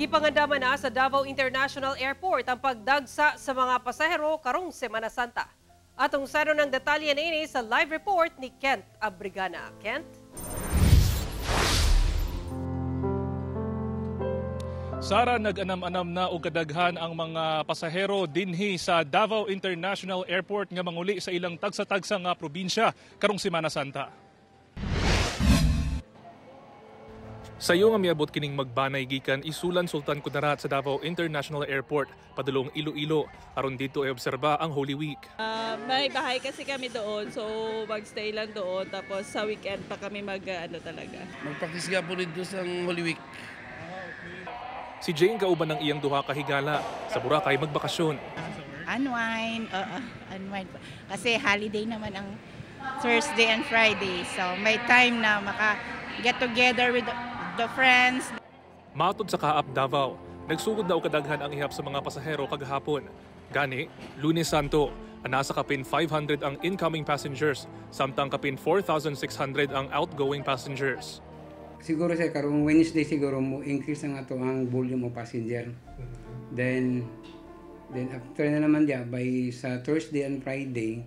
Gipangandaman na sa Davao International Airport ang pagdagsa sa mga pasahero karong Semana Santa. Atong saro ng detalye na ini sa live report ni Kent Abrigana. Kent? Sara, nag-anam-anam na o kadaghan ang mga pasahero dinhi sa Davao International Airport nga manguli sa ilang tagsa-tagsa nga probinsya karong Semana Santa. Sa iyo nga miabot kining magbanay gikan Isulan Sultan Kudarat sa Davao International Airport padulong Iloilo aron dito ay obserba ang Holy Week. May bahay kasi kami doon, so magstay lang doon tapos sa weekend pa kami talaga. Magpractice nga po dito sa Holy Week. Si Jane kauban ng iyang duha ka higala sa Boracay magbakasyon. Unwind, unwind. Kasi holiday naman ang Thursday and Friday, so may time na maka-get together with the friends. Matod sa Kaap Davao, nagsugod na o kadaghan ang ihap sa mga pasahero kagahapon. Gani, Lunes Santo, nasa kapin 500 ang incoming passengers, samtang kapin 4,600 ang outgoing passengers. Siguro sa karong Wednesday siguro mo increase ang ato ang volume of passenger. Then after na naman dia by sa Thursday and Friday,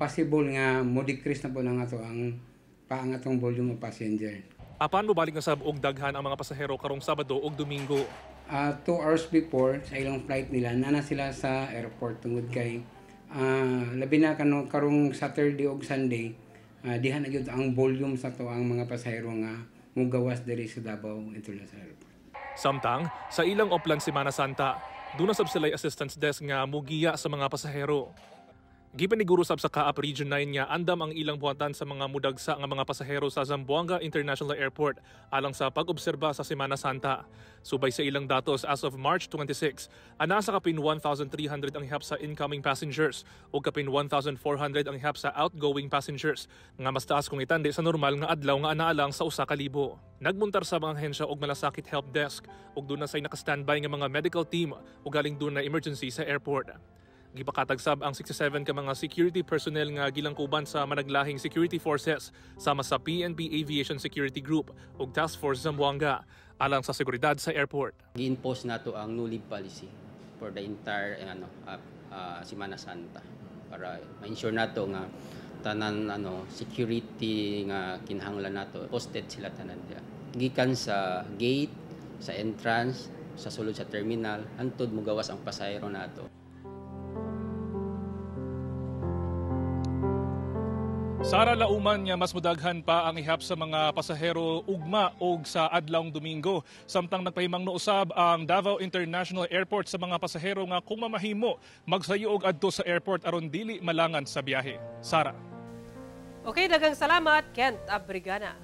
possible nga mo decrease na po ng ato ang atong volume of passenger. Apan mo balik na sab og daghan ang mga pasahero karong Sabado ug Domingo. 2 hours before sa ilang flight nila nana sila sa airport tungod kay labi na karong Saturday ug Sunday diha na gyud ang volume sa to ang mga pasahero nga mugawas diri sa Davao International Airport. Samtang sa ilang oplan Semana Santa, duna sab sila'y assistance desk nga mugiya sa mga pasahero. Gipaniguro sab sa Kaap Region 9 nga andam ang ilang buhatan sa mga mudagsa nga mga pasahero sa Zamboanga International Airport alang sa pag-obserba sa Semana Santa. Subay sa ilang datos as of March 26, anasa kapin 1,300 ang ihap sa incoming passengers o kapin 1,400 ang ihap sa outgoing passengers nga mas taas kung itandi sa normal nga adlaw nga anaalang sa 1,000. Nagmuntar sa mga ahensya og malasakit help desk ug doon na say naka-standby nga mga medical team o galing doon na emergency sa airport. Gipakatagsab ang 67 ka mga security personnel nga gilangkuban sa managlahing security forces sama sa PNP Aviation Security Group ug Task Force Zamboanga alang sa seguridad sa airport. Gi-impose nato ang no leave policy for the entire Semana Santa para ma-ensure nato nga tanan security nga kinahanglan nato posted sila tanan dia. Gikan sa gate, sa entrance, sa sulod sa terminal antud mogawas ang pasahero nato. Sara, lauman nga mas mudaghan pa ang ihap sa mga pasahero ugma og sa adlawng Domingo. Samtang nagpahimang usab ang Davao International Airport sa mga pasahero nga kung mamahimo magsayo og adto sa airport aron dili malangan sa biyahe. Sara. Okay, daghang salamat Kent Abrigana.